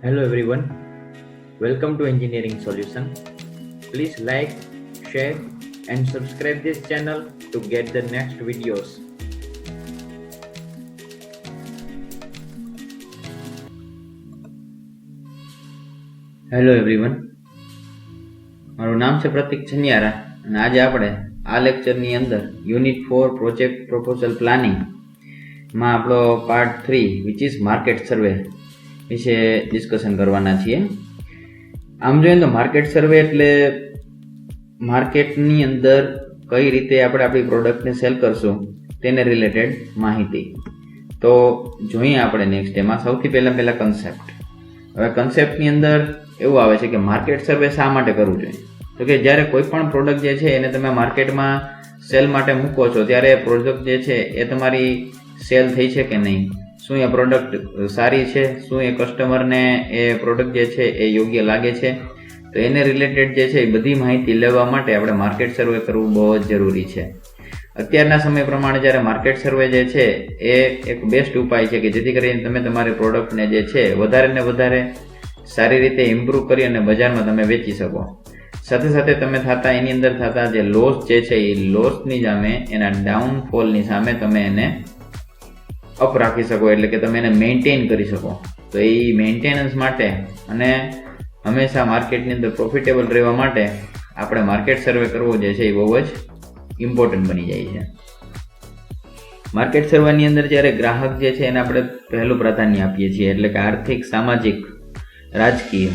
Hello everyone, welcome to Engineering Solution. Please like, share and subscribe this channel to get the next videos. Hello everyone, મારું નામ છે પ્રતિક છનિયારા અને આજે આપણે આ લેક્ચરની અંદર યુનિટ 4 પ્રોજેક્ટ પ્રપોઝલ પ્લાનિંગ માં આપણો પાર્ટ 3 વિચ ઇઝ માર્કેટ સર્વે વિશે ડિસ્કશન કરવાના છીએ. આમ જોઈએ તો માર્કેટ સર્વે એટલે માર્કેટની અંદર કઈ રીતે આપણે આપણી પ્રોડક્ટને સેલ કરશું તેને રિલેટેડ માહિતી. તો જોઈએ આપણે નેક્સ્ટ એમાં સૌથી પહેલા કન્સેપ્ટ. હવે કન્સેપ્ટની અંદર એવું આવે છે કે માર્કેટ સર્વે શા માટે કરવું જોઈએ? તો કે જ્યારે કોઈ પણ પ્રોડક્ટ જે છે એને તમે માર્કેટમાં સેલ માટે મૂકો છો ત્યારે પ્રોડક્ટ જે છે એ તમારી સેલ થઈ છે કે નહીં, શું એ પ્રોડક્ટ સારી છે, શું એ કસ્ટમરને એ પ્રોડક્ટ જે છે એ યોગ્ય લાગે છે. તો એને રિલેટેડ જે છે એ બધી માહિતી લેવા માટે આપણે માર્કેટ સર્વે કરવું બહુ જ જરૂરી છે. અત્યારના સમય પ્રમાણે જ્યારે માર્કેટ સર્વે જે છે એ એક બેસ્ટ ઉપાય છે કે જેથી કરીને તમે તમારી પ્રોડક્ટને જે છે વધારે ને વધારે સારી રીતે ઇમ્પ્રૂવ કરી અને બજારમાં તમે વેચી શકો. સાથે સાથે તમે એની અંદર થતા જે લોસ જે છે એ લોસની સામે, એના ડાઉનફોલની સામે તમે એને અપ રાખી શકો, એટલે કે તમે એને મેન્ટેન કરી શકો. તો એ મેન્ટેનન્સ માટે અને હંમેશા માર્કેટની અંદર પ્રોફિટેબલ રહેવા માટે આપણે માર્કેટ સર્વે કરવો જે છે એ બહુ જ ઇમ્પોર્ટન્ટ બની જાય છે. માર્કેટ સર્વેની અંદર જ્યારે ગ્રાહક જે છે એને આપણે પહેલું પ્રાધાન્ય આપીએ છીએ, એટલે કે આર્થિક, સામાજિક, રાજકીય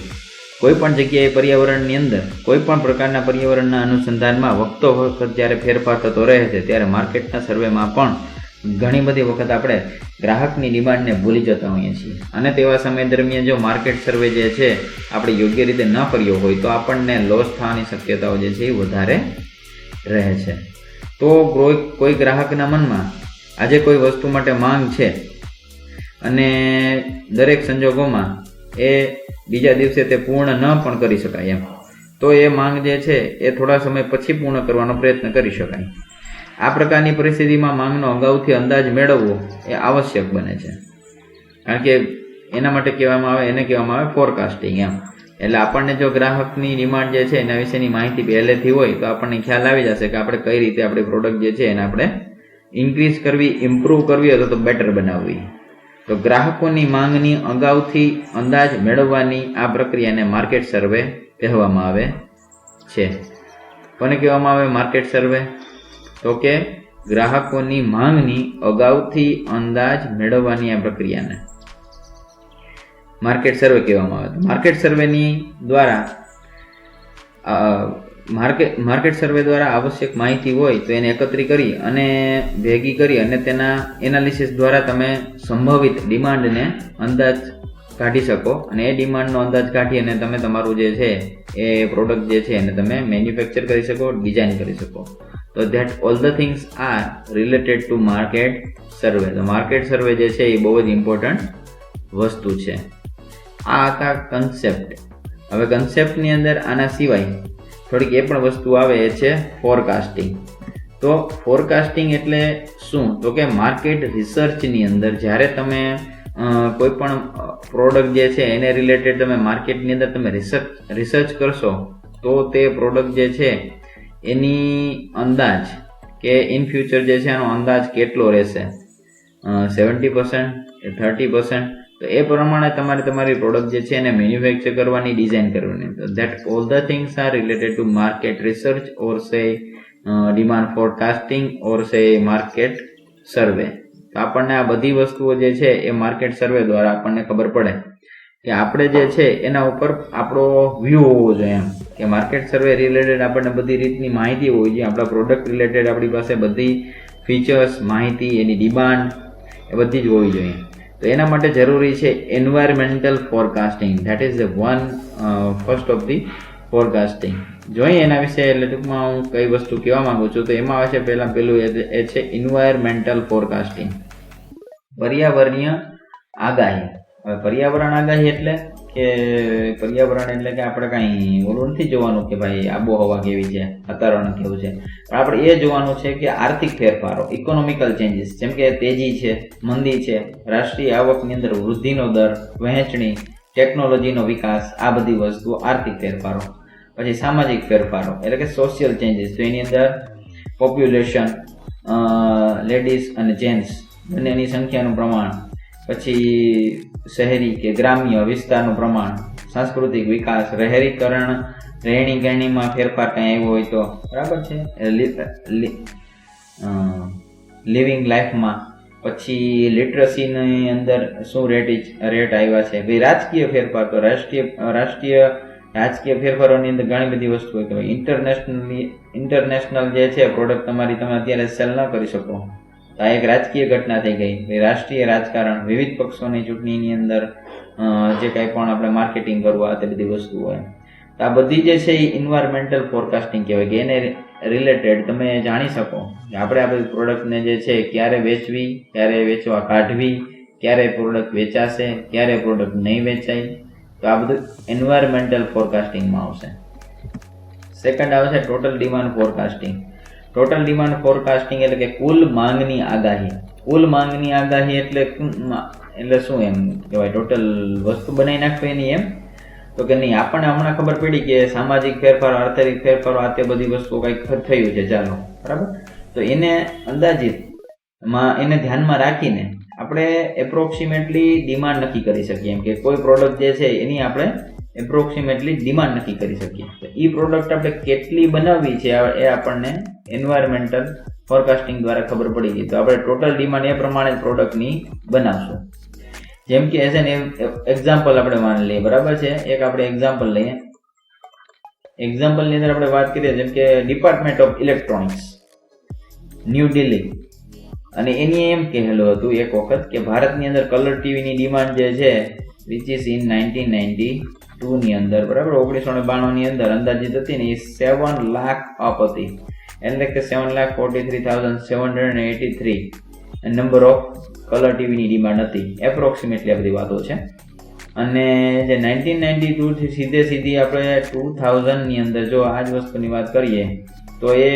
કોઈ પણ જગ્યાએ પર્યાવરણની અંદર કોઈ પણ પ્રકારના પર્યાવરણના અનુસંધાનમાં વખતો વખત જ્યારે ફેરફાર થતો રહે છે ત્યારે માર્કેટના સર્વેમાં પણ ઘણી બધી વખત આપણે ગ્રાહકની ડિમાન્ડને ભૂલી જતા હોઈએ છીએ. અને તેવા સમય દરમિયાન જો માર્કેટ સર્વે જે છે આપણે યોગ્ય રીતે ન કર્યો હોય તો આપણને લોસ થવાની શક્યતાઓ જે છે એ વધારે રહે છે. તો કોઈ ગ્રાહકના મનમાં આજે કોઈ વસ્તુ માટે માંગ છે અને દરેક સંજોગોમાં એ બીજા દિવસે તે પૂર્ણ ન પણ કરી શકાય એમ, તો એ માંગ જે છે એ થોડા સમય પછી પૂર્ણ કરવાનો પ્રયત્ન કરી શકાય. આ પ્રકારની પરિસ્થિતિમાં માંગનો અગાઉથી અંદાજ મેળવવો એ આવશ્યક બને છે, કારણ કે એના માટે કહેવામાં આવે ફોરકાસ્ટિંગ એમ. એટલે આપણને જો ગ્રાહકની ડિમાન્ડ જે છે એના વિશેની માહિતી પહેલેથી હોય તો આપણને ખ્યાલ આવી જશે કે આપણે કઈ રીતે આપણી પ્રોડક્ટ જે છે એને આપણે ઇન્ક્રીઝ કરવી, ઇમ્પ્રૂવ કરવી અથવા તો બેટર બનાવવી. તો ગ્રાહકોની માંગની અગાઉથી અંદાજ મેળવવાની આ પ્રક્રિયાને માર્કેટ સર્વે કહેવામાં આવે છે. કોને કહેવામાં આવે માર્કેટ સર્વે? તો કે ગ્રાહકોની માંગની અગાઉથી અંદાજ મેળવવાની આ પ્રક્રિયાને માર્કેટ સર્વે કહેવામાં આવે. માર્કેટ સર્વેની દ્વારા માર્કેટ સર્વે દ્વારા આવશ્યક માહિતી હોય તો એને એકત્રિત કરી અને ભેગી કરી અને તેના એનાલિસિસ દ્વારા તમે સંભવિત ડિમાન્ડને અંદાજ કાઢી શકો અને એ ડિમાન્ડનો અંદાજ કાઢી અને તમે તમારું જે છે એ પ્રોડક્ટ જે છે એને તમે મેન્યુફેક્ચર કરી શકો, ડિઝાઇન કરી શકો. તો that all the things are related to market survey. તો માર્કેટ સર્વે જે છે એ બહુ જ ઇમ્પોર્ટન્ટ વસ્તુ છે. આ હતા કન્સેપ્ટ. હવે કન્સેપ્ટની અંદર આના સિવાય થોડીક એ પણ વસ્તુ આવે એ છે ફોરકાસ્ટિંગ. તો ફોરકાસ્ટિંગ એટલે શું? તો કે માર્કેટ રિસર્ચની અંદર જ્યારે તમે કોઈ પણ પ્રોડક્ટ જે છે એને રિલેટેડ તમે માર્કેટની અંદર તમે રિસર્ચ કરશો તો તે પ્રોડક્ટ જે છે એની અંદાજ કે ઇન ફ્યુચર જે છે એનો અંદાજ કેટલો રહેશે, 70%, 30%. તો એ પ્રમાણે તમારે તમારી પ્રોડક્ટ જે છે એને મેન્યુફેક્ચર કરવાની, ડિઝાઇન કરવાની. તો that all the things are related to market research or say demand forecasting ઓર સે માર્કેટ સર્વે. તો આપણને આ બધી વસ્તુઓ જે છે એ માર્કેટ સર્વે દ્વારા આપણને ખબર પડે કે આપણે જે છે એના ઉપર આપણો વ્યૂ હોવો જોઈએ એમ, કે માર્કેટ સર્વે રિલેટેડ આપણને બધી રીતની માહિતી હોવી જોઈએ. આપણા પ્રોડક્ટ રિલેટેડ આપણી પાસે બધી ફીચર્સ, માહિતી, એની ડિમાન્ડ એ બધી જ હોવી જોઈએ. તો એના માટે જરૂરી છે environmental forecasting. That is the first of the forecasting. જોઈએ એના વિશે, એટલે ટૂંકમાં હું કઈ વસ્તુ કહેવા માંગુ છું તો એમાં આવે છે પેલું એ છે એન્વાયરમેન્ટલ ફોરકાસ્ટિંગ, પર્યાવરણીય આગાહી. હવે પર્યાવરણ આગાહી એટલે કે આપણે કાંઈ ઓલું નથી જોવાનું કે ભાઈ આબોહવા કેવી છે, વાતાવરણ કેવું છે, પણ આપણે એ જોવાનું છે કે આર્થિક ફેરફારો, ઇકોનોમિકલ ચેન્જીસ, જેમ કે તેજી છે, મંદી છે, રાષ્ટ્રીય આવકની અંદર વૃદ્ધિનો દર, વહેંચણી, ટેકનોલોજીનો વિકાસ, આ બધી વસ્તુઓ આર્થિક ફેરફારો. પછી સામાજિક ફેરફારો એટલે કે સોશિયલ ચેન્જીસ, તો એની અંદર પોપ્યુલેશન, લેડીઝ અને જેન્ટ્સ બંનેની સંખ્યાનું પ્રમાણ, પછી શહેરી કે ગ્રામ્ય વિસ્તારનું પ્રમાણ, સાંસ્કૃતિક વિકાસ, રહેણીકરણ, રહેણી કહેણીમાં ફેરફાર કંઈ આવ્યો હોય તો બરાબર છે, લિવિંગ લાઈફમાં, પછી લિટરસીની અંદર શું રેટ આવ્યા છે, ભાઈ રાજકીય ફેરફાર, તો રાજકીય ફેરફારોની અંદર ઘણી બધી વસ્તુ હોય કે ભાઈ ઇન્ટરનેશનલ જે છે પ્રોડક્ટ તમારી તમે અત્યારે સેલ ન કરી શકો, તો આ એક રાજકીય ઘટના થઈ ગઈ. ભાઈ રાષ્ટ્રીય રાજકારણ, વિવિધ પક્ષોની ચૂંટણીની અંદર જે કાંઈ પણ આપણે માર્કેટિંગ કરવું, આ તે બધી વસ્તુ હોય. તો આ બધી જે છે એ ઇન્વાયરમેન્ટલ ફોરકાસ્ટિંગ કહેવાય કે એને રિલેટેડ તમે જાણી શકો કે આપણે આ બધી પ્રોડક્ટને જે છે ક્યારે વેચવી, ક્યારે વેચવા કાઢવી, ક્યારે પ્રોડક્ટ વેચાશે, ક્યારે પ્રોડક્ટ નહીં વેચાય. તો આ બધું એન્વાયરમેન્ટલ ફોરકાસ્ટિંગમાં આવશે. સેકન્ડ આવે છે total demand forecasting. Total demand forecasting એટલે કે કુલ માંગની આગાહી. કુલ માંગની આગાહી એટલે શું એમ કહેવાય, ટોટલ વસ્તુ બનાવી નાખવી એની એમ તો કે નહીં, આપણને હમણાં ખબર પડી કે સામાજિક ફેરફારો, આર્થિક ફેરફારો, આ તે બધી વસ્તુઓ કંઈક થયું છે, ચાલો બરાબર, તો એને અંદાજિત એને ધ્યાનમાં રાખીને આપણે એપ્રોક્સિમેટલી ડિમાન્ડ નક્કી કરી શકીએ એમ કે કોઈ પ્રોડક્ટ જે છે એની આપણે એપ્રોક્સિમેટલી ડિમાન્ડ નક્કી કરી શકીએ. તો એ પ્રોડક્ટ આપણે કેટલી બનાવવી છે એ આપણને એન્વાયરમેન્ટલ ફોરકાસ્ટિંગ દ્વારા ખબર પડી ગઈ. તો આપણે ટોટલ ડિમાન્ડ એ પ્રમાણે પ્રોડક્ટની બનાવશું. જેમ કે એઝ એન એક્ઝામ્પલ આપણે માની લઈએ, બરાબર છે, એક આપણે એક્ઝામ્પલ લઈએ. એક્ઝામ્પલની અંદર આપણે વાત કરીએ જેમ કે department of electronics, new Delhi, અને એની એમ કહેલું હતું એક વખત કે ભારતની અંદર કલર ટીવીની ડિમાન્ડ જે છે વિચ ઇઝ ઇન 1992 ની અંદર, બરાબર, 1992 ની અંદર અંદાજિત હતી ને એ 7 લાખ અપ હતી, એટલે કે 7,43,783 નંબર ઓફ કલર ટીવીની ડિમાન્ડ હતી. એપ્રોક્સિમેટલી આ બધી વાતો છે. અને જે 1992 થી સીધી આપણે 2000 ની અંદર જો આ જ વસ્તુની વાત કરીએ તો એ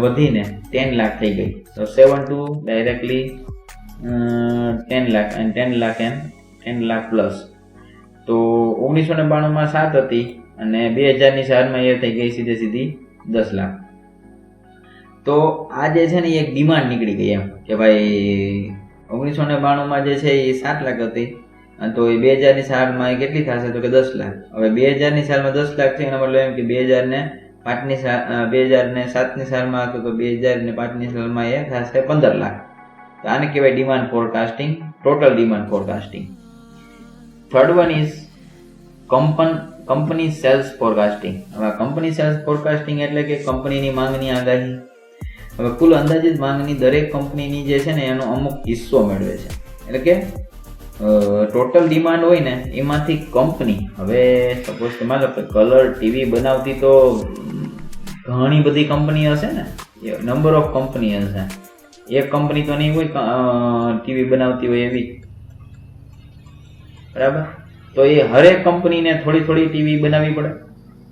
વધીને 10 લાખ થઈ ગઈ. તો 7 to ડાયરેક્ટલી 10 લાખ અને 10 લાખ પ્લસ. તો 1992માં 7 હતી અને 2000ની સાલમાં એ થઈ ગઈ સીધી 10 લાખ. તો આ જે છે ને એક ડિમાન્ડ નીકળી ગઈ એમ કે ભાઈ 1992માં જે છે એ 7 લાખ હતી અને તો એ 2000ની સાલમાં એ કેટલી થશે તો કે 10 લાખ. હવે 2000ની સાલમાં 10 લાખ છે એનો મતલબ એમ કે 2007ની સાલમાં હતું તો 2005ની સાલમાં એ થશે 15 લાખ. તો આને કહેવાય demand forecasting, total demand forecasting. Third one is company sales forecasting. હવે કંપની સેલ્સ ફોરકાસ્ટિંગ એટલે કે કંપનીની માંગની આગાહી. હવે કુલ અંદાજિત માંગની દરેક કંપનીની જે છે ને એનો અમુક હિસ્સો મેળવે છે. એટલે કે ટોટલ ડિમાન્ડ હોય ને એમાંથી કંપની, હવે સપોઝ કે માનો કલર ટીવી બનાવતી તો ઘણી બધી કંપની હશે ને, નંબર ઓફ કંપની હશે, એક કંપની તો નહીં હોય ટીવી બનાવતી હોય એવી, બરાબર. તો એ હરેક કંપનીને થોડી ટીવી બનાવવી પડે.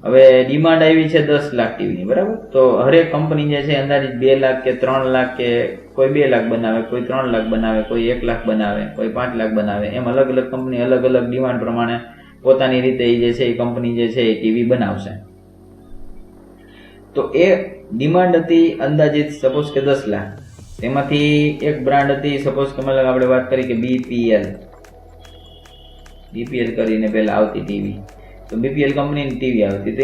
હવે ડિમાન્ડ આવી છે 10 લાખ ટીવીની, બરાબર, તો હરેક કંપની જે છે અંદાજિત 2 લાખ કે 3 લાખ કે કોઈ 2 લાખ બનાવે, કોઈ 3 લાખ બનાવે, કોઈ 1 લાખ બનાવે, કોઈ 5 લાખ બનાવે, એમ અલગ અલગ કંપની અલગ અલગ ડિમાન્ડ પ્રમાણે પોતાની રીતે એ જે છે એ કંપની જે છે એ ટીવી બનાવશે. તો એ ડિમાન્ડ હતી અંદાજિત સપોઝ કે 10 લાખ. તેમાંથી એક બ્રાન્ડ હતી સપોઝ કે મતલબ આપણે વાત કરી કે બીપીએલ કરીને પહેલા આવતી ટીવી, તો બીપીએલ કંપનીની ટીવી આવતી, તો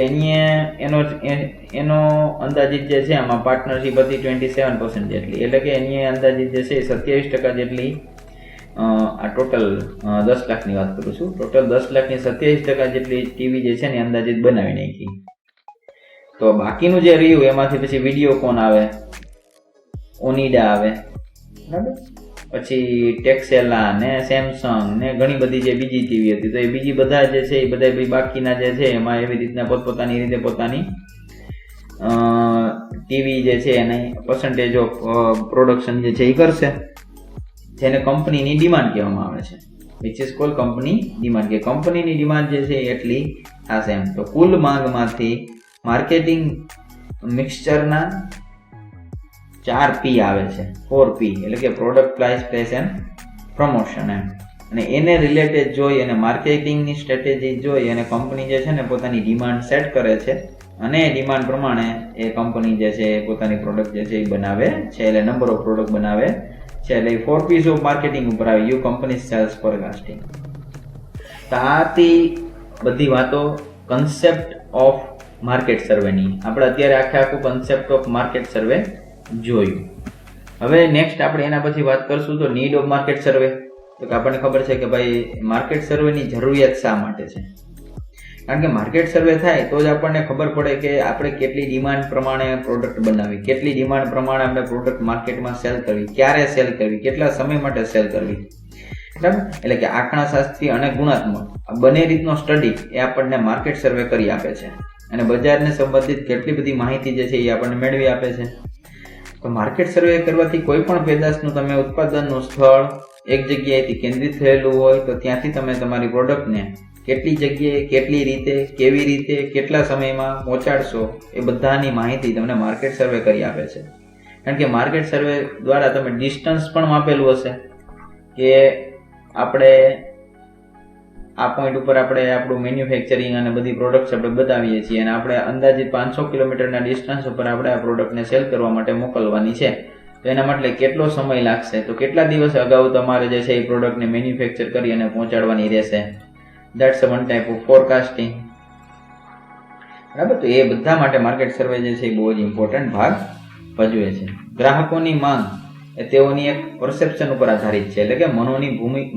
એનો અંદાજિત જે છે આમાં પાર્ટનરશિપ હતી 27% જેટલી, એટલે કે એની અંદાજિત જે છે 27% જેટલી આ ટોટલ 10 લાખની વાત કરું છું, ટોટલ 10 લાખની 27% જેટલી ટીવી જે છે ને અંદાજિત બનાવી નાખી. તો બાકીનું જે રહ્યું એમાંથી પછી વિડીયોકોન આવે, ઓનિડા આવે, બરાબર, પછી ટેક્સેલા ને સેમસંગ ને ઘણી બધી જે બીજી ટીવી હતી, તો એ બીજી બધા જે છે એ બધા બાકીના જે છે એમાં એવી રીતના પોતપોતાની રીતે પોતાની ટીવી જે છે એની પર્સન્ટેજ ઓફ પ્રોડક્શન જે છે એ કરશે, જેને કંપનીની ડિમાન્ડ કહેવામાં આવે છે, which is called company demand. કે કંપનીની ડિમાન્ડ જે છે એટલી થશે એમ. તો કુલ માંગમાંથી માર્કેટિંગ મિક્સચરના 4P આવે છે, 4P એટલે કે product, price, place and promotion એમ. અને એને રિલેટેડ જોઈ અને માર્કેટિંગની સ્ટ્રેટેજી જોઈ અને કંપની જે છે ને પોતાની ડિમાન્ડ સેટ કરે છે અને એ ડિમાન્ડ પ્રમાણે એ કંપની જે છે એ પોતાની પ્રોડક્ટ જે છે એ બનાવે છે, એટલે નંબર ઓફ પ્રોડક્ટ બનાવે છે. એટલે 4 P's ઓફ માર્કેટિંગ ઉપર આવી ગયું કંપની સેલ્સ ફોરકાસ્ટિંગ. તો આથી બધી વાતો કન્સેપ્ટ ઓફ માર્કેટ સર્વેની આપણે અત્યારે આખું કન્સેપ્ટ ઓફ માર્કેટ સર્વે જોયું. હવે નેક્સ્ટ આપણે એના પછી વાત કરશું તો નીડ ઓફ માર્કેટ સર્વે. તો આપણને ખબર છે કે ભાઈ માર્કેટ સર્વેની જરૂરિયાત શા માટે છે? કારણ કે માર્કેટ સર્વે થાય તો જ આપણને ખબર પડે કે આપણે કેટલી ડિમાન્ડ પ્રમાણે પ્રોડક્ટ બનાવવી, કેટલી ડિમાન્ડ પ્રમાણે આપણે પ્રોડક્ટ માર્કેટમાં સેલ કરવી, ક્યારે સેલ કરવી, કેટલા સમય માટે સેલ કરવી. બરાબર? એટલે કે આંકડાશાસ્ત્રી અને ગુણાત્મક બંને રીતનો સ્ટડી એ આપણને માર્કેટ સર્વે કરી આપે છે અને બજારને સંબંધિત કેટલી બધી માહિતી જે છે એ આપણને મેળવી આપે છે. તો માર્કેટ સર્વે કરવાથી કોઈ પણ પેદાશનું તમે ઉત્પાદનનું સ્થળ એક જગ્યાએથી કેન્દ્રિત થયેલું હોય તો ત્યાંથી તમે તમારી પ્રોડક્ટને કેટલી જગ્યાએ, કેટલી રીતે, કેવી રીતે, કેટલા સમયમાં પહોંચાડશો એ બધાની માહિતી તમને માર્કેટ સર્વે કરી આપે છે. કારણ કે માર્કેટ સર્વે દ્વારા તમે ડિસ્ટન્સ પણ માપેલું હશે કે આપણે આ પોઈન્ટ ઉપર આપણે આપણું મેન્યુફેક્ચરિંગ અને બધી પ્રોડક્ટ્સ આપણે બતાવીએ છીએ અને આપણે અંદાજિત 500 કિલોમીટરના ડિસ્ટન્સ ઉપર આપણે આ પ્રોડક્ટને સેલ કરવા માટે મોકલવાની છે. તો એના માટે કેટલો સમય લાગશે, તો કેટલા દિવસ અગાઉ તમારે જે છે એ પ્રોડક્ટને મેન્યુફેક્ચર કરી અને પહોંચાડવાની રહેશે. That's one type of forecasting. બરાબર? તો એ બધા માટે માર્કેટ સર્વે જે છે એ બહુ જ ઇમ્પોર્ટન્ટ ભાગ ભજવે છે. ગ્રાહકોની માંગ એ તેઓની એક પરસેપ્શન ઉપર આધારિત છે, એટલે કે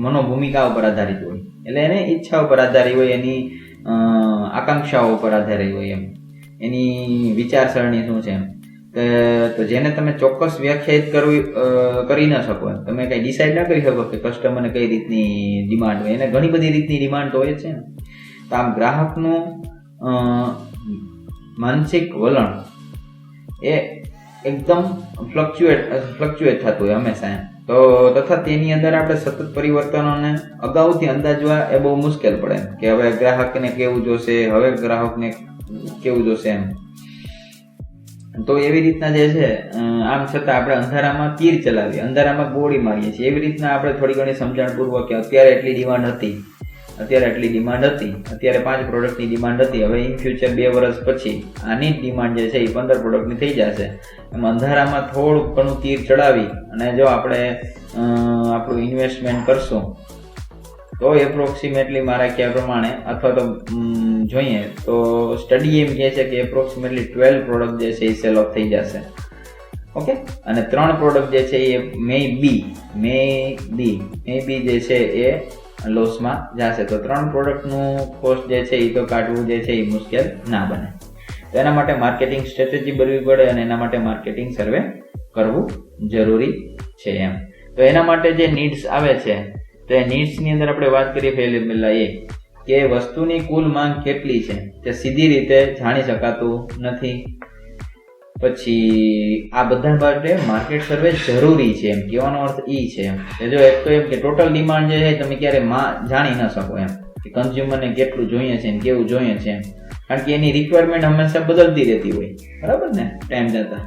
મનોભૂમિકા ઉપર આધારિત હોય, એટલે એને ઈચ્છા ઉપર આધારિત હોય, એની આકાંક્ષાઓ ઉપર આધારિત હોય, એમ એની વિચારસરણી શું છે એમ. તો જેને તમે ચોક્કસ વ્યાખ્યાયિત કરી ન શકો, તમે કઈ ડિસાઈડ ના કરી શકો કે કસ્ટમરને કઈ રીતની ડિમાન્ડ હોય, એને ઘણી બધી રીતની ડિમાન્ડ હોય છે ને. તો આમ ગ્રાહકનું માનસિક વલણ એ એકદમ ફ્લક્ચ્યુએટ થતું હોય હંમેશા. તો તથા તેની અંદર આપણે સતત પરિવર્તનોને અગાઉથી અંદાજવા એ બહુ મુશ્કેલ પડે કે હવે ગ્રાહકને કેવું જોશે, હવે ગ્રાહકને કેવું જોશે એમ. તો એવી રીતના જે છે આમ છતાં આપણે અંધારામાં તીર ચલાવીએ, અંધારામાં ગોળી મારીએ છીએ, એવી રીતના આપણે થોડી ઘણી સમજણપૂર્વક કે અત્યારે એટલી ડિમાન્ડ હતી, અત્યારે આટલી ડિમાન્ડ હતી, અત્યારે 5 પ્રોડક્ટની ડિમાન્ડ હતી, હવે ઇન ફ્યુચર 2 વર્ષ પછી આની ડિમાન્ડ જે છે એ 15 પ્રોડક્ટની થઈ જશે. એમ અંધારામાં થોડું ઘણું તીર ચડાવી અને જો આપણે આપણું ઇન્વેસ્ટમેન્ટ કરશું તો એપ્રોક્સિમેટલી મારા ખ્યાલ પ્રમાણે અથવા તો જોઈએ તો સ્ટડી એમ કહે છે કે એપ્રોક્સિમેટલી 12 પ્રોડક્ટ જે છે એ સેલ ઓફ થઈ જશે. ઓકે, અને 3 પ્રોડક્ટ જે છે એ મે બી જે છે એ લોસમાં જશે. તો 3 પ્રોડક્ટનું કોસ્ટ જે છે એ તો કાઢવું જે છે એ મુશ્કેલ ના બને. તો એના માટે માર્કેટિંગ સ્ટ્રેટેજી બનવી પડે અને એના માટે માર્કેટિંગ સર્વે કરવું જરૂરી છે એમ. તો એના માટે જે નીડ્સ આવે છે તો એ નીડ્સની અંદર આપણે વાત કરીએ પહેલા એ કે વસ્તુની કુલ માંગ કેટલી છે તે સીધી રીતે જાણી શકાતું નથી. પછી આ બધા માટે માર્કેટ સર્વે જરૂરી છે એમ કહેવાનો અર્થ એ છે કે જો એક તો એમ કે ટોટલ ડિમાન્ડ જે છે તમે ક્યારે જાણી ન શકો એમ કે કન્ઝ્યુમરને કેટલું જોઈએ છે ને કેવું જોઈએ છે એમ, કારણ કે એની રિક્વાયરમેન્ટ હંમેશા બદલતી રહેતી હોય. બરાબર ને, ટાઈમ જતા.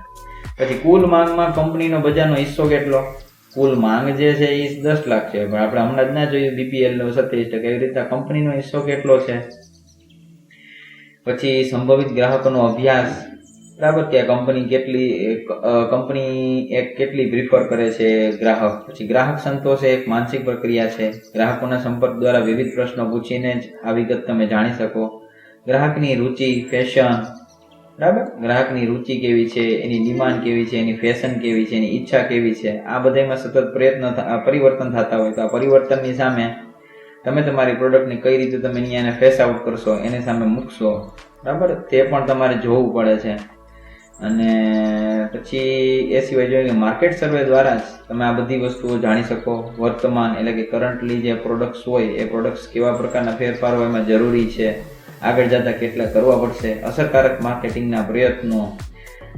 પછી કુલ માંગમાં કંપનીનો બજારનો હિસ્સો કેટલો? કુલ માંગ જે છે એ 10 લાખ છે, પણ આપણે હમણાં જ ના જોયું BPL નો 27%, એવી રીતે કંપનીનો હિસ્સો કેટલો છે. પછી સંભવિત ગ્રાહકોનો અભ્યાસ, બરાબર, કે કંપની કેટલી પ્રિફર કરે છે ગ્રાહક. પછી ગ્રાહક સંતોષ એક માનસિક પ્રક્રિયા છે. ગ્રાહકોના સંપર્ક દ્વારા વિવિધ પ્રશ્નો પૂછીને જ આ વિગત તમે જાણી શકો. ગ્રાહકની રુચિ, ફેશન, બરાબર, ગ્રાહકની રુચિ કેવી છે, એની ડિમાન્ડ કેવી છે, એની ફેશન કેવી છે, એની ઈચ્છા કેવી છે, આ બધામાં સતત પરિવર્તન થતા હોય. તો આ પરિવર્તનની સામે તમે તમારી પ્રોડક્ટને કઈ રીતે તમે એને ફેસ આઉટ કરશો, એની સામે મૂકશો, બરાબર, તે પણ તમારે જોવું પડે છે. અને પછી એ સિવાય જોઈએ માર્કેટ સર્વે દ્વારા જ તમે આ બધી વસ્તુઓ જાણી શકો. વર્તમાન એટલે કે કરન્ટલી જે પ્રોડક્ટ્સ હોય એ પ્રોડક્ટ્સ કેવા પ્રકારના ફેરફારો એમાં જરૂરી છે, આગળ જતા કેટલા કરવા પડશે, અસરકારક માર્કેટિંગના પ્રયત્નો,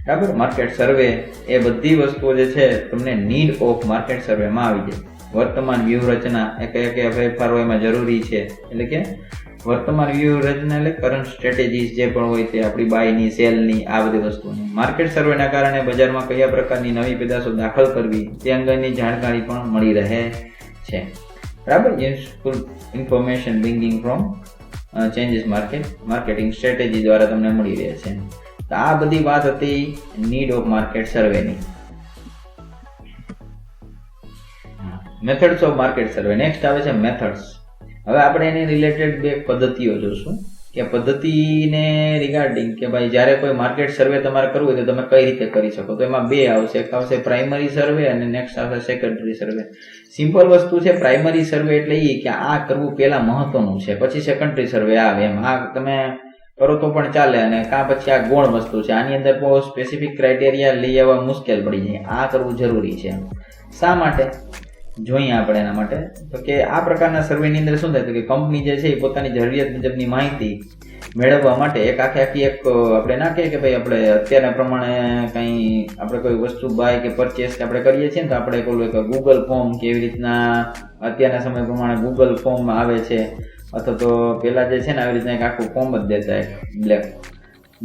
બરાબર. માર્કેટ સર્વે એ બધી વસ્તુઓ જે છે તમને નીડ ઓફ માર્કેટ સર્વેમાં આવી જાય. વર્તમાન વ્યૂહરચના એ કયા કયા ફેરફારો એમાં જરૂરી છે, એટલે કે વર્તમાન વ્યૂહરચના એટલે કરંટ સ્ટ્રેટેજીસ જે પણ હોય તે આપણી બાયની, સેલની, આ બધી વસ્તુઓની. માર્કેટ સર્વેના કારણે બજારમાં કયા પ્રકારની નવી પેદાશો દાખલ કરવી તે અંગેની જાણકારી પણ મળી રહે છે. બરાબર. Useful information bringing from changes marketing strategy દ્વારા તમને મળી રહે છે. તો આ બધી વાત હતી નીડ ઓફ માર્કેટ સર્વેની. Methods of market survey. Next આવે છે મેથડ્સ. હવે આપણે એની રિલેટેડ બે પદ્ધતિઓ જોશું કે પદ્ધતિને રિગાર્ડિંગ કે ભાઈ જ્યારે કોઈ માર્કેટ સર્વે તમારે કરવું હોય તો તમે કઈ રીતે કરી શકો. તો એમાં બે આવશે, એક આવશે પ્રાઇમરી સર્વે અને નેક્સ્ટ આવશે સેકન્ડરી સર્વે. સિમ્પલ વસ્તુ છે પ્રાઇમરી સર્વે એટલે એ કે આ કરવું પહેલા મહત્વનું છે, પછી સેકન્ડરી સર્વે આવે. એમ આ તમે કરો તો પણ ચાલે અને કાં પછી આ ગૌણ વસ્તુ છે, આની અંદર બહુ સ્પેસિફિક ક્રાઇટેરિયા લઈ આવવા મુશ્કેલ પડી જાય. આ કરવું જરૂરી છે. શા માટે જોઈએ આપણે એના માટે? તો કે આ પ્રકારના સર્વેની અંદર શું થાય તો કે કંપની જે છે એ પોતાની જરૂરિયાત મુજબની માહિતી મેળવવા માટે એક આખી એક આપણે ના કહીએ કે ભાઈ આપણે અત્યારના પ્રમાણે કંઈ આપણે કોઈ વસ્તુ બાય કે પરચેસ આપણે કરીએ છીએ ને તો આપણે કોઈ ગૂગલ ફોર્મ કે એવી રીતના અત્યારના સમય પ્રમાણે ગૂગલ ફોર્મ આવે છે, અથવા તો પેલા જે છે ને આવી રીતના એક આખું ફોર્મ જ દેતા, એક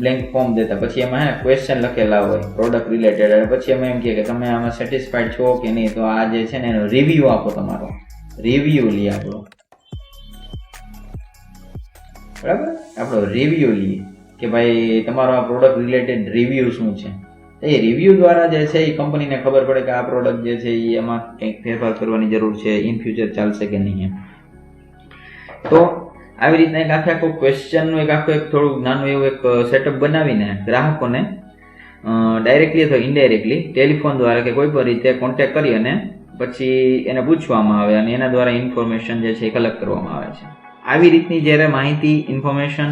બ્લેન્ક ફોર્મ દેતા, પછી એમાં હે ક્વેશ્ચન લખેલા હોય પ્રોડક્ટ રિલેટેડ, અને પછી અમે એમ કહીએ કે તમે આમાં સેટિસ્ફાઈડ છો કે નહીં, તો આ જે છે ને એનો રિવ્યુ આપો, તમારો રિવ્યુ લઈએ આપણો. બરાબર, આપણો રિવ્યુ લઈએ કે ભાઈ તમારો આ પ્રોડક્ટ રિલેટેડ રિવ્યુ શું છે. એ રિવ્યુ દ્વારા જે છે એ કંપનીને ખબર પડે કે આ પ્રોડક્ટ જે છે એ એમાં કંઈક ફેરફાર કરવાની જરૂર છે, ઇન ફ્યુચર ચાલશે કે નહીં. તો આવી રીતના એક આખું ક્વેશ્ચનનું એક થોડું નાનું એવું એક સેટઅપ બનાવીને ગ્રાહકોને ડાયરેક્ટલી અથવા ઇનડાયરેક્ટલી ટેલિફોન દ્વારા કે કોઈ પણ રીતે કોન્ટેક્ટ કરી અને પછી એને પૂછવામાં આવે અને એના દ્વારા ઇન્ફોર્મેશન જે છે એ કલેક્ટ કરવામાં આવે છે. આવી રીતની જ્યારે માહિતી ઇન્ફોર્મેશન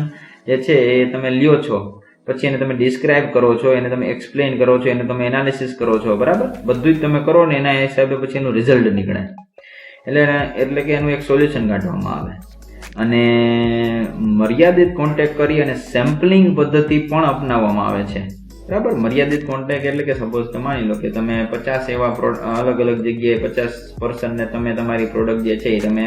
જે છે એ તમે લ્યો છો, પછી એને તમે ડિસ્ક્રાઇબ કરો છો, એને તમે એક્સપ્લેન કરો છો, એને તમે એનાલિસિસ કરો છો, બરાબર, બધું જ તમે કરો ને એના હિસાબે પછી એનું રિઝલ્ટ નીકળે, એટલે કે એનું એક સોલ્યુશન કાઢવામાં આવે. અને મર્યાદિત કોન્ટેક્ટ કરી અને સેમ્પલિંગ પદ્ધતિ પણ અપનાવવામાં આવે છે. બરાબર, મર્યાદિત કોન્ટેક્ટ એટલે કે સપોઝ તમે માની લો કે તમે 50 એવા અલગ અલગ જગ્યાએ 50 પર્સનને તમે તમારી પ્રોડક્ટ જે છે એ તમે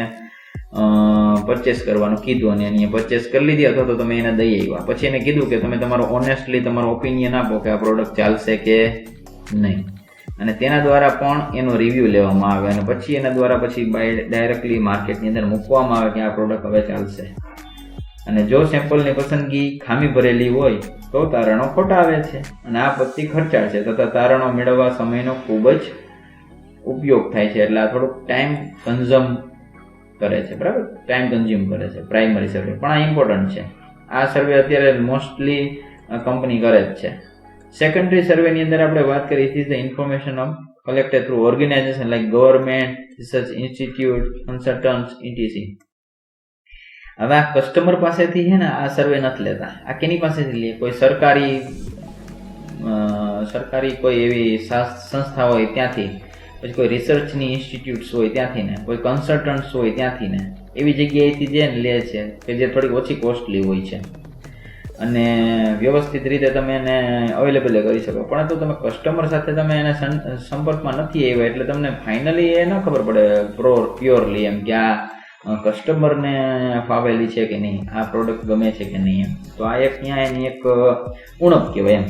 પરચેસ કરવાનું કીધું અને એની પરચેસ કરી લીધી, અથવા તો તમે એને દઈ આવ્યા, પછી એને કીધું કે તમે તમારો ઓનેસ્ટલી તમારો ઓપિનિયન આપો કે આ પ્રોડક્ટ ચાલશે કે નહીં, અને તેના દ્વારા પણ એનો રિવ્યુ લેવામાં આવે અને પછી એના દ્વારા પછી ડાયરેક્ટલી માર્કેટની અંદર મૂકવામાં આવે કે આ પ્રોડક્ટ હવે ચાલશે. અને જો સેમ્પલની પસંદગી ખામી ભરેલી હોય તો તારણો ખોટા આવે છે અને આ પદ્ધતિ ખર્ચાળ છે તથા તારણો મેળવવા સમયનો ખૂબ જ ઉપયોગ થાય છે, એટલે આ થોડુંક ટાઈમ કન્ઝ્યુમ કરે છે. બરાબર, ટાઈમ કન્ઝ્યુમ કરે છે પ્રાઇમરી સર્વે, પણ આ ઇમ્પોર્ટન્ટ છે. આ સર્વે અત્યારે મોસ્ટલી કંપની કરે જ છે. સેકન્ડરી સર્વેની અંદર આપણે વાત કરી હતી the information of collected through organisation like government, research institute, consultants, ETC. હવે આ કસ્ટમર પાસેથી છે ને આ સર્વે નથી લેતા. આ કેની પાસેથી લે? કોઈ સરકારી કોઈ એવી સંસ્થા હોય ત્યાંથી, પછી કોઈ રિસર્ચની ઇન્સ્ટિટ્યૂટ્સ હોય ત્યાંથી ને, કોઈ કન્સલ્ટન્ટ્સ હોય ત્યાંથી ને, એવી જગ્યાએથી જે લે છે કે જે થોડીક ઓછી કોસ્ટલી હોય છે અને વ્યવસ્થિત રીતે તમે એને અવેલેબલ કરી શકો. પરંતુ તમે કસ્ટમર સાથે તમે એને સંપર્કમાં નથી આવ્યા એટલે તમને ફાઇનલી એ ન ખબર પડે પ્યોરલી એમ કે આ કસ્ટમરને ફાવેલી છે કે નહીં, આ પ્રોડક્ટ ગમે છે કે નહીં એમ. તો આ એક ત્યાં એની એક ઉણપ કહેવાય એમ.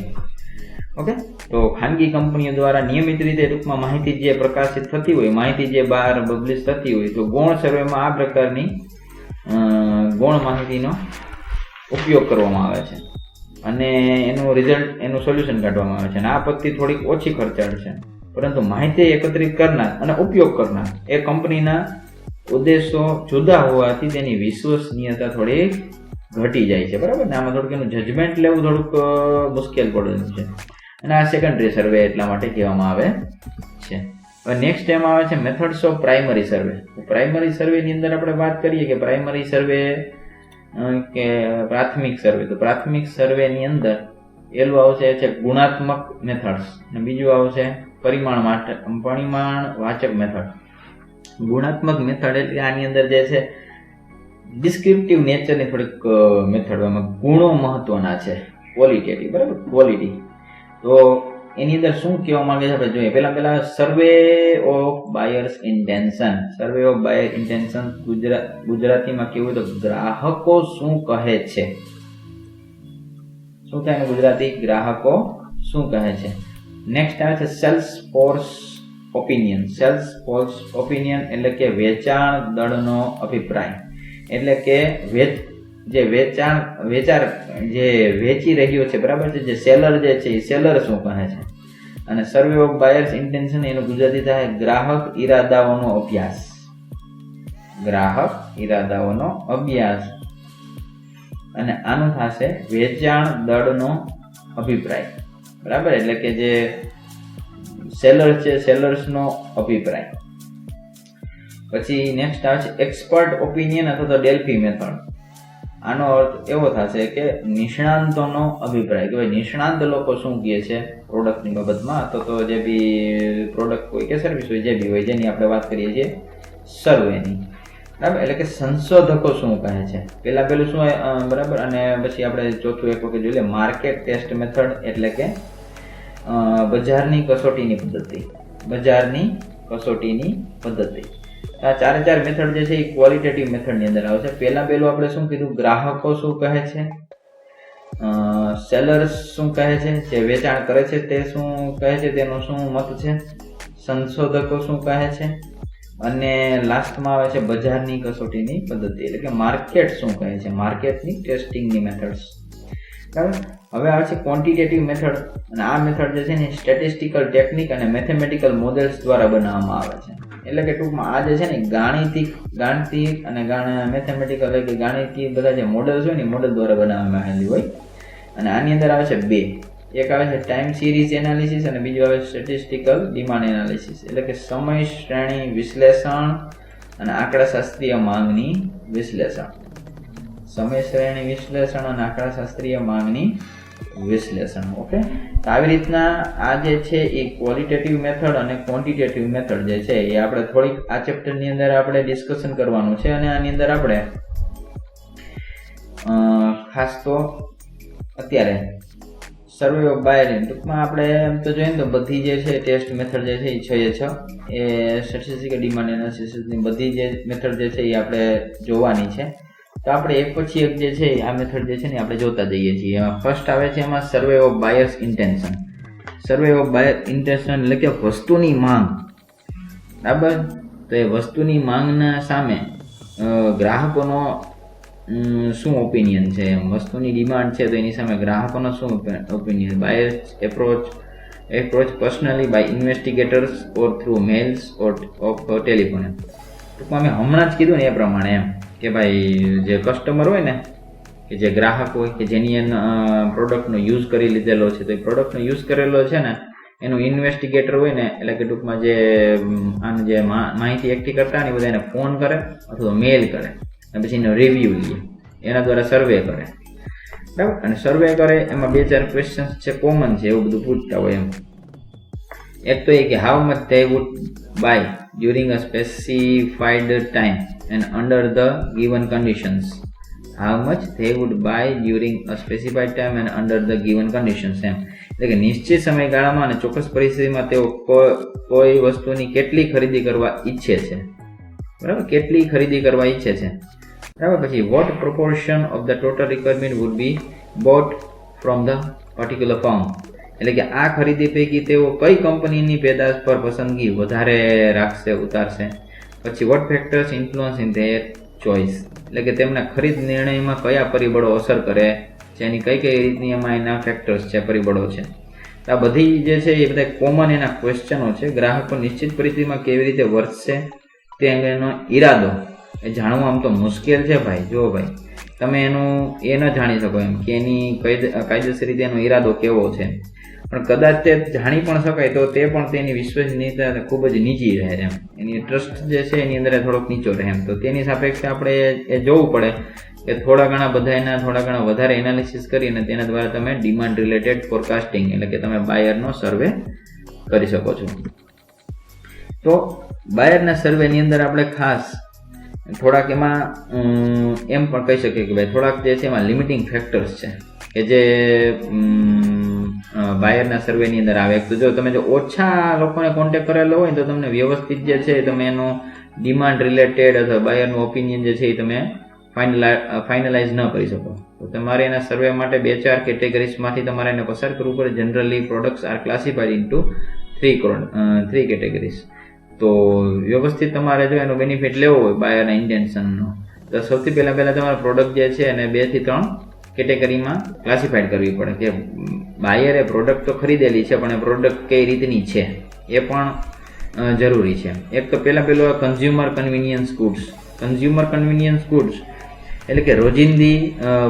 ઓકે, તો ખાનગી કંપનીઓ દ્વારા નિયમિત રીતે ટૂંકમાં માહિતી જે પ્રકાશિત થતી હોય, માહિતી જે બહાર પબ્લિશ થતી હોય, તો ગૌણ સર્વેમાં આ પ્રકારની ગૌણ માહિતીનો ઉપયોગ કરવામાં આવે છે અને એનું રિઝલ્ટ, એનું સોલ્યુશન કાઢવામાં આવે છે. અને આ પદ્ધતિ થોડીક ઓછી ખર્ચાળ છે, પરંતુ માહિતી એકત્રિત કરનાર અને ઉપયોગ કરનાર એ કંપનીના ઉદ્દેશો જુદા હોવાથી તેની વિશ્વસનીયતા થોડી ઘટી જાય છે. બરાબર ને, આમાં થોડુંક એનું જજમેન્ટ લેવું થોડુંક મુશ્કેલ પડેલું છે અને આ સેકન્ડરી સર્વે એટલા માટે કહેવામાં આવે છે. હવે નેક્સ્ટ એમ આવે છે methods of primary survey. Primary સર્વેની અંદર આપણે વાત કરીએ કે પ્રાઇમરી સર્વે કે પ્રાથમિક સર્વે. તો પ્રાથમિક સર્વેની અંદર એલું આવશે છે ગુણાત્મક મેથડ્સ અને બીજું આવશે પરિમાણવાચક મેથડ. ગુણાત્મક મેથડ એટલે આની અંદર જે છે ડિસ્ક્રિપ્ટિવ નેચરની થોડીક મેથડમાં ગુણો મહત્વના છે, ક્વોલિટેટિવ. બરાબર, ક્વોલિટી. તો એની અંદર શું કહેવા માંગે છે આપણે જોઈએ. પહેલા survey of buyers intention. Survey of buyer intention ગુજરાતીમાં કેવું તો ગ્રાહકો શું કહે છે. શું થાય ગુજરાતી? ગ્રાહકો શું કહે છે. નેક્સ્ટ આવે છે sales force opinion. Sales force opinion એટલે કે વેચાણ દળનો અભિપ્રાય. એટલે કે જે વેચી રહ્યો છે, બરાબર છે, જે સેલર જે છે એ સેલર શું કહે છે. અને સર્વે ઓફ બાયર્સ ઇન્ટેન્શન એનું ગુજરાતી થાય ગ્રાહક ઈરાદાઓનો અભ્યાસ. ગ્રાહક ઈરાદાઓનો અભ્યાસ. અને આનું થશે વેચાણ દળનો અભિપ્રાય, બરાબર. એટલે કે જે સેલર છે સેલર્સનો અભિપ્રાય. પછી નેક્સ્ટ આવે છે એક્સપર્ટ ઓપિનિયન અથવા તો ડેલ્ફી મેથડ. આનો અર્થ એવો થશે કે નિષ્ણાંતોનો અભિપ્રાય, કે ભાઈ નિષ્ણાંત લોકો શું કહે છે પ્રોડક્ટની બાબતમાં, અથવા તો જે બી પ્રોડક્ટ હોય કે સર્વિસ હોય જે બી હોય જેની આપણે વાત કરીએ છીએ સર્વેની, બરાબર. એટલે કે સંશોધકો શું કહે છે, પેલું શું હોય, બરાબર. અને પછી આપણે ચોથું એક વખત જોઈ લે માર્કેટ ટેસ્ટ મેથડ. એટલે કે બજારની કસોટીની પદ્ધતિ. બજારની કસોટીની પદ્ધતિ. આ ચાર મેથડ જે છે એ ક્વોલિટેટિવ મેથડની અંદર આવે છે. પહેલું આપણે શું કીધું, ગ્રાહકો શું કહે છે, સેલર્સ શું કહે છે, જે વેચાણ કરે છે તે શું કહે છે, તેનો શું મત છે, સંશોધકો શું કહે છે, અને લાસ્ટમાં આવે છે બજારની કસોટીની પદ્ધતિ. એટલે કે માર્કેટ શું કહે છે, માર્કેટની ટેસ્ટિંગની મેથડ્સ, બરાબર. હવે આવે છે ક્વોન્ટિટેટિવ મેથડ. અને આ મેથડ જે છે ને સ્ટેટિસ્ટિકલ ટેકનિક અને મેથેમેટિકલ મોડેલ્સ દ્વારા બનાવવામાં આવે છે. એટલે કે ટૂંકમાં આ જે છે ને ગાણિતિક અને મેથેમેટિકલ એટલે કે ગાણિતિક બધા જે મોડેલ્સ હોય ને મોડેલ દ્વારા બનાવવામાં આવેલી હોય. અને આની અંદર આવે છે બે. એક આવે છે ટાઈમ સિરીઝ એનાલિસિસ અને બીજું આવે છે સ્ટેટિસ્ટિકલ ડિમાન્ડ એનાલિસિસ. એટલે કે સમય શ્રેણી વિશ્લેષણ અને આંકડાશાસ્ત્રીય માંગની વિશ્લેષણ. સમય શ્રેણી વિશ્લેષણ અને આંકડાશાસ્ત્રીય માંગની વિશ્લેષણ. ઓકે, તો આવી રીતના આ જે છે એ ક્વોલિટેટિવ મેથડ અને ક્વોન્ટિટેટિવ મેથડ જે છે એ આપણે થોડીક આ ચેપ્ટરની અંદર આપણે ડિસ્કશન કરવાનું છે. અને આની અંદર આપણે ખાસ તો અત્યારે સર્વે ઓફ બાયર, ટૂંકમાં આપણે એમ તો જોઈએ ને તો બધી જે છે ટેસ્ટ મેથડ જે છે એ 6 એ સ્ટેટિસ્ટિકલ ડિમાન્ડ એનાલિસિસની બધી જે મેથડ જે છે એ આપણે જોવાની છે. તો આપણે એક પછી એક જે છે આ મેથડ જે છે ને આપણે જોતા જઈએ છીએ. ફર્સ્ટ આવે છે એમાં survey of buyers intention. Survey of buyer intention એટલે કે વસ્તુની માંગ, બરાબર. તો એ વસ્તુની માંગના સામે ગ્રાહકોનો શું ઓપિનિયન છે, વસ્તુની ડિમાન્ડ છે તો એની સામે ગ્રાહકોનો શું opinion. Buyers approach personally by investigators or through mails of telephone. ટૂંકમાં મેં હમણાં જ કીધું ને એ પ્રમાણે એમ કે ભાઈ જે કસ્ટમર હોય ને, કે જે ગ્રાહક હોય કે જેની પ્રોડક્ટનો યુઝ કરી લીધેલો છે, તો એ પ્રોડક્ટનો યુઝ કરેલો છે ને એનું ઇન્વેસ્ટિગેટર હોય ને, એટલે કે ટૂંકમાં જે આનું જે માહિતી એકઠી કરતા ને એ બધા એને ફોન કરે અથવા મેલ કરે અને પછી એનો રિવ્યૂ લે, એના દ્વારા સર્વે કરે, બરાબર. અને સર્વે કરે એમાં 2-4 ક્વેશ્ચન છે કોમન છે, એવું બધું પૂછતા હોય એમ. એક તો એ કે how much they would buy during a specified time and under the given conditions. How much they would buy during a specified time and under the given conditions. એટલે કે નિશ્ચિત સમયગાળામાં અને ચોક્કસ પરિસ્થિતિમાં તેઓ કોઈ વસ્તુની કેટલી ખરીદી કરવા ઈચ્છે છે, બરાબર, કેટલી ખરીદી કરવા ઈચ્છે છે, બરાબર. પછી what proportion of the total requirement would be bought from the particular firm. એટલે કે આ ખરીદી પૈકી તેઓ કઈ કંપનીની પેદાશ પર પસંદગી વધારે રાખશે, ઉતારશે. પછી what factors influence in their choice. એટલે કે તેમના ખરીદ નિર્ણયમાં કયા પરિબળો અસર કરે છે, એની કઈ રીતની એમાં એના ફેક્ટર્સ છે, પરિબળો છે. આ બધી જે છે એ બધા કોમન એના ક્વેશ્ચનો છે. ગ્રાહકો નિશ્ચિત પરિસ્થિતિમાં કેવી રીતે વર્તશે તે અંગેનો ઈરાદો એ જાણવું આમ તો મુશ્કેલ છે ભાઈ. જો ભાઈ તમે એનું એ ન જાણી શકો એમ કે એની કાયદેસર રીતે એનો ઈરાદો કેવો છે, પણ કદાચ તે જાણી પણ શકાય તો તે પણ તેની વિશ્વસનીયતા ખૂબ જ નીચી રહે એમ, એની ટ્રસ્ટ જે છે એની અંદર થોડોક નીચો રહે એમ. તો તેની સાપેક્ષે આપણે એ જોવું પડે કે થોડા ઘણા વધારે એનાલિસિસ કરીને તેના દ્વારા તમે ડિમાન્ડ રિલેટેડ ફોરકાસ્ટિંગ એટલે કે તમે બાયરનો સર્વે કરી શકો છો. તો બાયરના સર્વેની અંદર આપણે ખાસ થોડાક એમાં એમ પણ કહી શકીએ કે ભાઈ થોડાક જે છે એમાં લિમિટિંગ ફેક્ટર્સ છે કે જે બાયરના સર્વેની અંદર આવે. તો જો તમે ઓછા લોકોને કોન્ટેક્ટ કરેલો હોય તો તમને વ્યવસ્થિત જે છે તમે એનો ડિમાન્ડ રિલેટેડ અથવા બાયરનું ઓપિનિયન જે છે એ તમે ફાઇનલાઇઝ ન કરી શકો. તો તમારે એના સર્વે માટે 2-4 કેટેગરીઝમાંથી તમારે એને પસાર કરવું પડે. Generally products are classified into three categories. તો વ્યવસ્થિત તમારે જો એનો બેનિફિટ લેવો હોય બાયરના ઇન્ટેન્શનનો, તો સૌથી પહેલાં તમારે પ્રોડક્ટ જે છે એને 2 થી 3 કેટેગરીમાં ક્લાસિફાઈડ કરવી પડે કે બાયરે પ્રોડક્ટ તો ખરીદેલી છે, પણ એ પ્રોડક્ટ કઈ રીતની છે એ પણ જરૂરી છે. એક તો પહેલો consumer convenience goods. Consumer convenience goods એટલે કે રોજિંદી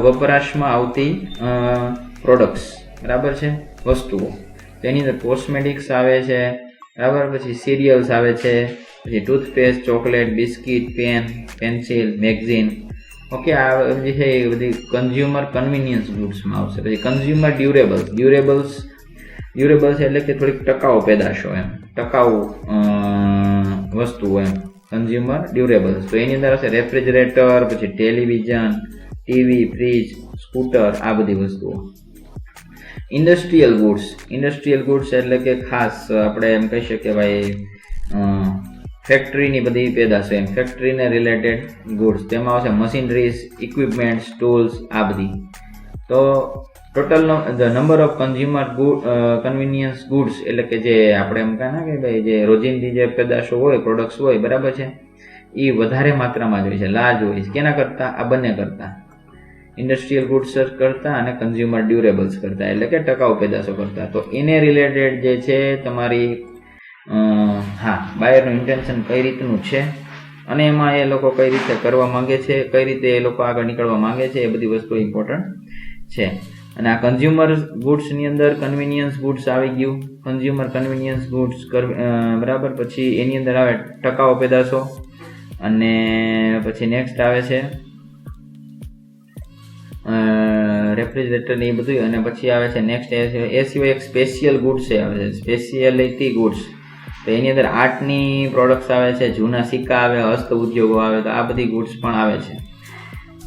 વપરાશમાં આવતી પ્રોડક્ટ્સ, બરાબર છે, વસ્તુઓ. તેની અંદર કોસ્મેટિક્સ આવે છે, બરાબર, પછી સિરિયલ્સ આવે છે, પછી toothpaste, chocolate, biscuit, pen, pencil, magazine. Okay, આ જે છે એ બધી કન્ઝ્યુમર કન્વિનિયન્સ ગુડ્સમાં આવશે. પછી કન્ઝ્યુમર ડ્યુરેબલ્સ એટલે કે થોડીક ટકાઉ પેદાશો, એમ ટકાઉ વસ્તુઓ, એમ કન્ઝ્યુમર ડ્યુરેબલ્સ. તો એની અંદર હશે રેફ્રિજરેટર, પછી ટેલિવિઝન, ટીવી, ફ્રીજ, સ્કૂટર, આ બધી વસ્તુઓ. ઇન્ડસ્ટ્રીયલ ગુડ્સ એટલે કે ખાસ આપણે એમ કહી શકીએ ભાઈ ફેક્ટરીની બધી પેદાશો, એમ ફેક્ટરીને રિલેટેડ ગુડ્સ. તેમાં આવશે મશીનરીઝ, ઇક્વિપમેન્ટ્સ, ટૂલ્સ, આ બધી. તો total number of consumer convenience goods એટલે કે જે આપણે એમ કહે ને કે ભાઈ જે રોજિંદી જે પેદાશો હોય, પ્રોડક્ટ્સ હોય, બરાબર છે, એ વધારે માત્રામાં જ હોય છે, લાર્જ હોય છે. કેના કરતાં? આ બંને કરતાં, ઇન્ડસ્ટ્રીયલ ગુડ્સ કરતાં અને કન્ઝ્યુમર ડ્યુરેબલ્સ કરતાં, એટલે કે ટકાઉ પેદાશો કરતાં. તો એને રિલેટેડ જે છે તમારી બાયરનું ઇન્ટેન્શન કઈ રીતનું છે અને એમાં એ લોકો કઈ રીતે કરવા માંગે છે, કઈ રીતે એ લોકો આગળ નીકળવા માંગે છે, એ બધી વસ્તુ ઇમ્પોર્ટન્ટ છે. અને આ કન્ઝ્યુમર ગુડ્સની અંદર કન્વિનિયન્સ ગુડ્સ આવી ગયું, કન્ઝ્યુમર કન્વિનિયન્સ ગુડ્સ, બરાબર. પછી એની અંદર આવે ટકાઉ પેદાશો, અને પછી નેક્સ્ટ આવે છે રેફ્રિજરેટર ને એ બધું, અને પછી આવે છે નેક્સ્ટ એ સિવાય એક સ્પેશિયલ ગુડ્સ આવે છે, સ્પેશિયાલિટી ગુડ્સ. તો એની અંદર આર્ટની પ્રોડક્ટ્સ આવે છે, જૂના સિક્કા આવે, હસ્ત ઉદ્યોગો આવે, તો આ બધી ગુડ્સ પણ આવે છે.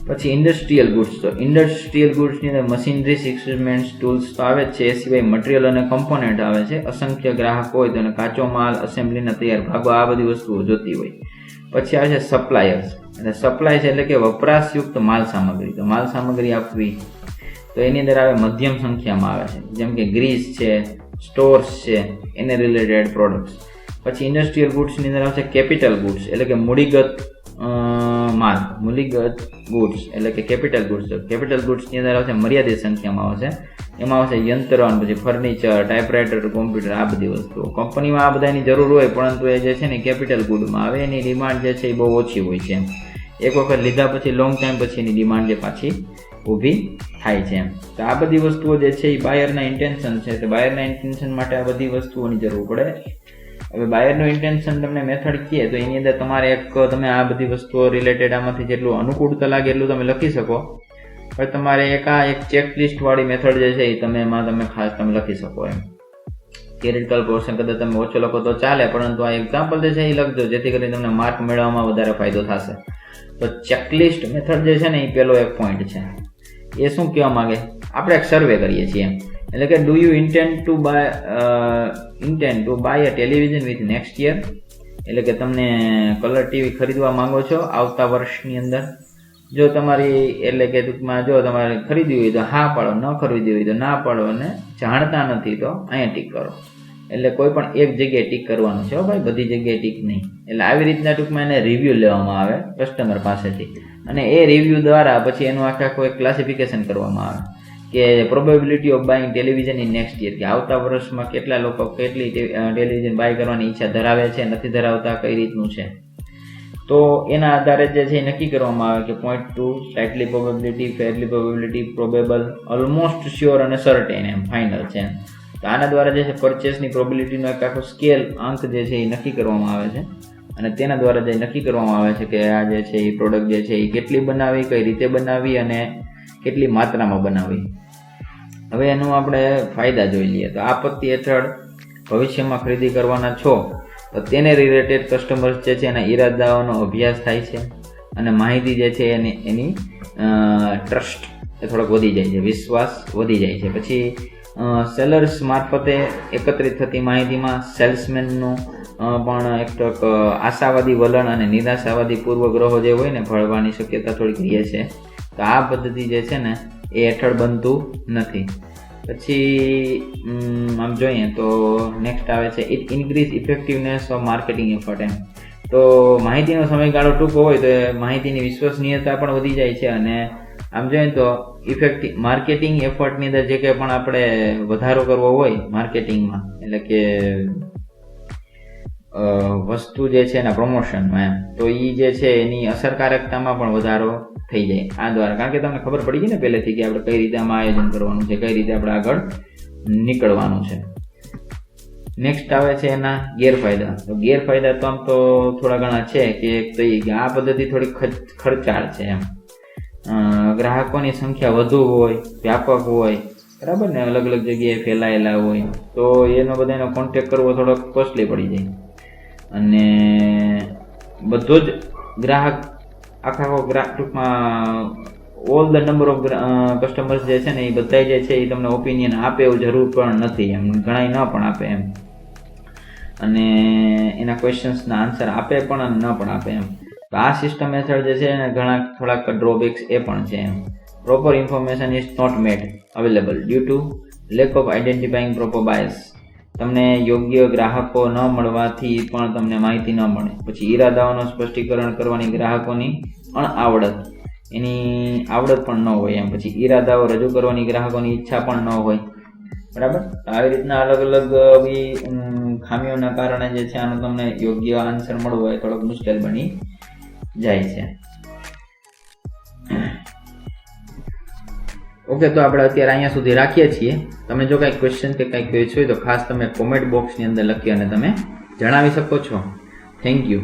પછી ઇન્ડસ્ટ્રીયલ ગુડ્સ. તો ઇન્ડસ્ટ્રીયલ ગુડ્સની અંદર મશીનરીઝ, ઇક્વિપમેન્ટ્સ, ટૂલ્સ તો આવે જ છે. એ સિવાય મટીરિયલ અને કમ્પોનેન્ટ આવે છે. અસંખ્ય ગ્રાહક હોય તો કાચો માલ, એસેમ્બલીના તૈયાર ભાગો, આ બધી વસ્તુઓ જોતી હોય. પછી આવે છે સપ્લાયર્સ. એટલે સપ્લાય છે એટલે કે વપરાશયુક્ત માલ સામગ્રી. તો માલ સામગ્રી આપવી, તો એની અંદર આવે મધ્યમ સંખ્યામાં આવે છે, જેમ કે ગ્રીસ છે, સ્ટોર્સ છે, એને રિલેટેડ પ્રોડક્ટ્સ. પછી ઇન્ડસ્ટ્રીયલ ગુડ્સની અંદર આવશે કેપિટલ ગુડ્સ એટલે કે મૂડીગત માલ, મૂડીગત ગુડ્સ એટલે કે કેપિટલ ગુડ્સ. કેપિટલ ગુડ્સની અંદર આવશે મર્યાદિત સંખ્યામાં આવશે. એમાં આવશે યંત્રો, પછી ફર્નિચર, ટાઈપરાઇટર, કોમ્પ્યુટર, આ બધી વસ્તુઓ. કંપનીમાં આ બધાની જરૂર હોય, પરંતુ એ જે છે ને કેપિટલ ગુડમાં આવે, એની ડિમાન્ડ જે છે એ બહુ ઓછી હોય છે. એક વખત લીધા પછી લોંગ ટાઈમ પછી એની ડિમાન્ડ જે પાછી ઊભી થાય છે. તો આ બધી વસ્તુઓ જે છે એ બાયરના ઇન્ટેન્શન છે. તો બાયરના ઇન્ટેન્શન માટે આ બધી વસ્તુઓની જરૂર પડે. હવે બાયરનું ઇન્ટેન્શન તમને મેથડ કહે તો એની અંદર તમારે તમે આ બધી વસ્તુઓ રિલેટેડ આમાંથી જેટલું અનુકૂળતા લાગે એટલું તમે લખી શકો. પણ તમારે એક ચેકલિસ્ટ વાળી મેથડ જે છે એ તમે ખાસ લખી શકો. એમ થિયરિટિકલ પોર્શન કદાચ તમે ઓછો લખો તો ચાલે, પરંતુ આ એક્ઝામ્પલ જે છે એ લખજો, જેથી કરીને તમને માર્ક મેળવવામાં વધારે ફાયદો થશે. તો ચેકલિસ્ટ મેથડ જે છે ને એ પહેલો એક પોઈન્ટ છે. એ શું કહેવા માંગે? આપણે એક સર્વે કરીએ છીએ એમ, એટલે કે do you intend to buy a television with next year, એટલે કે તમને કલર ટીવી ખરીદવા માંગો છો આવતા વર્ષની અંદર. જો તમારી એટલે કે ટૂંકમાં જો તમારે ખરીદવી હોય તો હા પાડો, ન ખરીદવી હોય તો ના પાડો, અને જાણતા નથી તો અહીંયા ટીક કરો. એટલે કોઈ પણ એક જગ્યાએ ટીક કરવાનું છે ભાઈ, બધી જગ્યાએ ટીક નહીં. એટલે આવી રીતના ટૂંકમાં એને રિવ્યૂ લેવામાં આવે કસ્ટમર પાસેથી, અને એ રિવ્યૂ દ્વારા પછી એનું આખું એક ક્લાસિફિકેશન કરવામાં આવે કે probability of buying television in next year, કે આવતા વર્ષમાં કેટલા લોકો કેટલી ટેલિવિઝન બાય કરવાની ઈચ્છા ધરાવે છે, નથી ધરાવતા, કઈ રીતનું છે. તો એના આધારે જે છે એ નક્કી કરવામાં આવે કે 0.2 slightly probability, ફેરલી probability, probable, almost sure અને સર્ટેન, એમ ફાઇનલ છે. તો આના દ્વારા જે છે પરચેસની પ્રોબેબિલિટીનો એક આખો સ્કેલ અંક જે છે એ નક્કી કરવામાં આવે છે, અને તેના દ્વારા જે નક્કી કરવામાં આવે છે કે આ જે છે એ પ્રોડક્ટ જે છે એ કેટલી બનાવી, કઈ રીતે બનાવી અને કેટલી માત્રામાં બનાવી. હવે એનું આપણે ફાયદા જોઈ લઈએ. તો આ પદ્ધતિ હેઠળ ભવિષ્યમાં ખરીદી કરવાના છો તો તેને રિલેટેડ કસ્ટમર્સ જે છે એના ઈરાદાઓનો અભ્યાસ થાય છે, અને માહિતી જે છે એની ટ્રસ્ટ એ થોડોક વધી જાય છે, વિશ્વાસ વધી જાય છે. પછી સેલર્સ મારફતે એકત્રિત થતી માહિતીમાં સેલ્સમેનનું પણ એક આશાવાદી વલણ અને નિરાશાવાદી પૂર્વગ્રહો જે હોય ને ભળવાની શક્યતા થોડીક રહે છે. તો આ પદ્ધતિ જે છે ને એ હેઠળ બનતું નથી. પછી આમ જોઈએ તો નેક્સ્ટ આવે છે it increase effectiveness of marketing effort એમ. તો માહિતીનો સમયગાળો ટૂંકો હોય તો માહિતીની વિશ્વસનીયતા પણ વધી જાય છે અને આમ જોઈએ તો ઇફેક્ટિવ માર્કેટિંગ એફર્ટની અંદર જે કંઈ પણ આપણે વધારો કરવો હોય માર્કેટિંગમાં, એટલે કે વસ્તુ જે છે એના પ્રમોશનમાં એમ, તો એ જે છે એની અસરકારકતામાં પણ વધારો થઈ જાય આ દ્વારા. કારણ કે તમને ખબર પડી ગઈ ને પહેલેથી કે આપણે કઈ રીતે આમાં આયોજન કરવાનું છે, કઈ રીતે આપણે આગળ નીકળવાનું છે. નેક્સ્ટ આવે છે એના ગેરફાયદા. તો ગેરફાયદા તો આમ તો થોડા ઘણા છે કે એક તો એ કે આ પદ્ધતિ થોડી ખર્ચાળ છે એમ. ગ્રાહકોની સંખ્યા વધુ હોય, વ્યાપક હોય, બરાબર ને, અલગ અલગ જગ્યાએ ફેલાયેલા હોય, તો એનો બધાનો કોન્ટેક્ટ કરવો થોડો કોસ્ટલી પડી જાય. અને બધો જ ગ્રાહક આખા ગ્રાહક ટૂંકમાં all the number of customers જે છે ને એ બધા જે છે એ તમને ઓપિનિયન આપે એવું જરૂર પણ નથી એમ, ઘણા ન પણ આપે એમ, અને એના ક્વેશ્ચન્સના આન્સર આપે પણ અને ન પણ આપે એમ. તો આ સિસ્ટમ મેથડ જે છે એને ઘણા થોડાક ડ્રોબેક્સ એ પણ છે એમ. Proper information is not made available due to lack of identifying proper buyers. તમને યોગ્ય ગ્રાહકો ન મળવાથી પણ તમને માહિતી ન મળે. પછી ઈરાદાઓનું સ્પષ્ટીકરણ કરવાની ગ્રાહકોની અણઆવડત, એની આવડત પણ ન હોય એમ. પછી ઈરાદાઓ રજૂ કરવાની ગ્રાહકોની ઈચ્છા પણ ન હોય, બરાબર. આવી રીતના અલગ અલગ ખામીઓના કારણે જે છે આનો તમને યોગ્ય આન્સર મળવો એ થોડોક મુશ્કેલ બની જાય છે. ઓકે, તો આપણે અત્યારે અહીંયા સુધી રાખીએ છીએ. તમે જો કાંઈ ક્વેશ્ચન કે કાંઈ ક્વેશ્ચન હોય તો ખાસ તમે કોમેન્ટ બોક્સની અંદર લખી અને તમે જણાવી શકો છો. Thank you.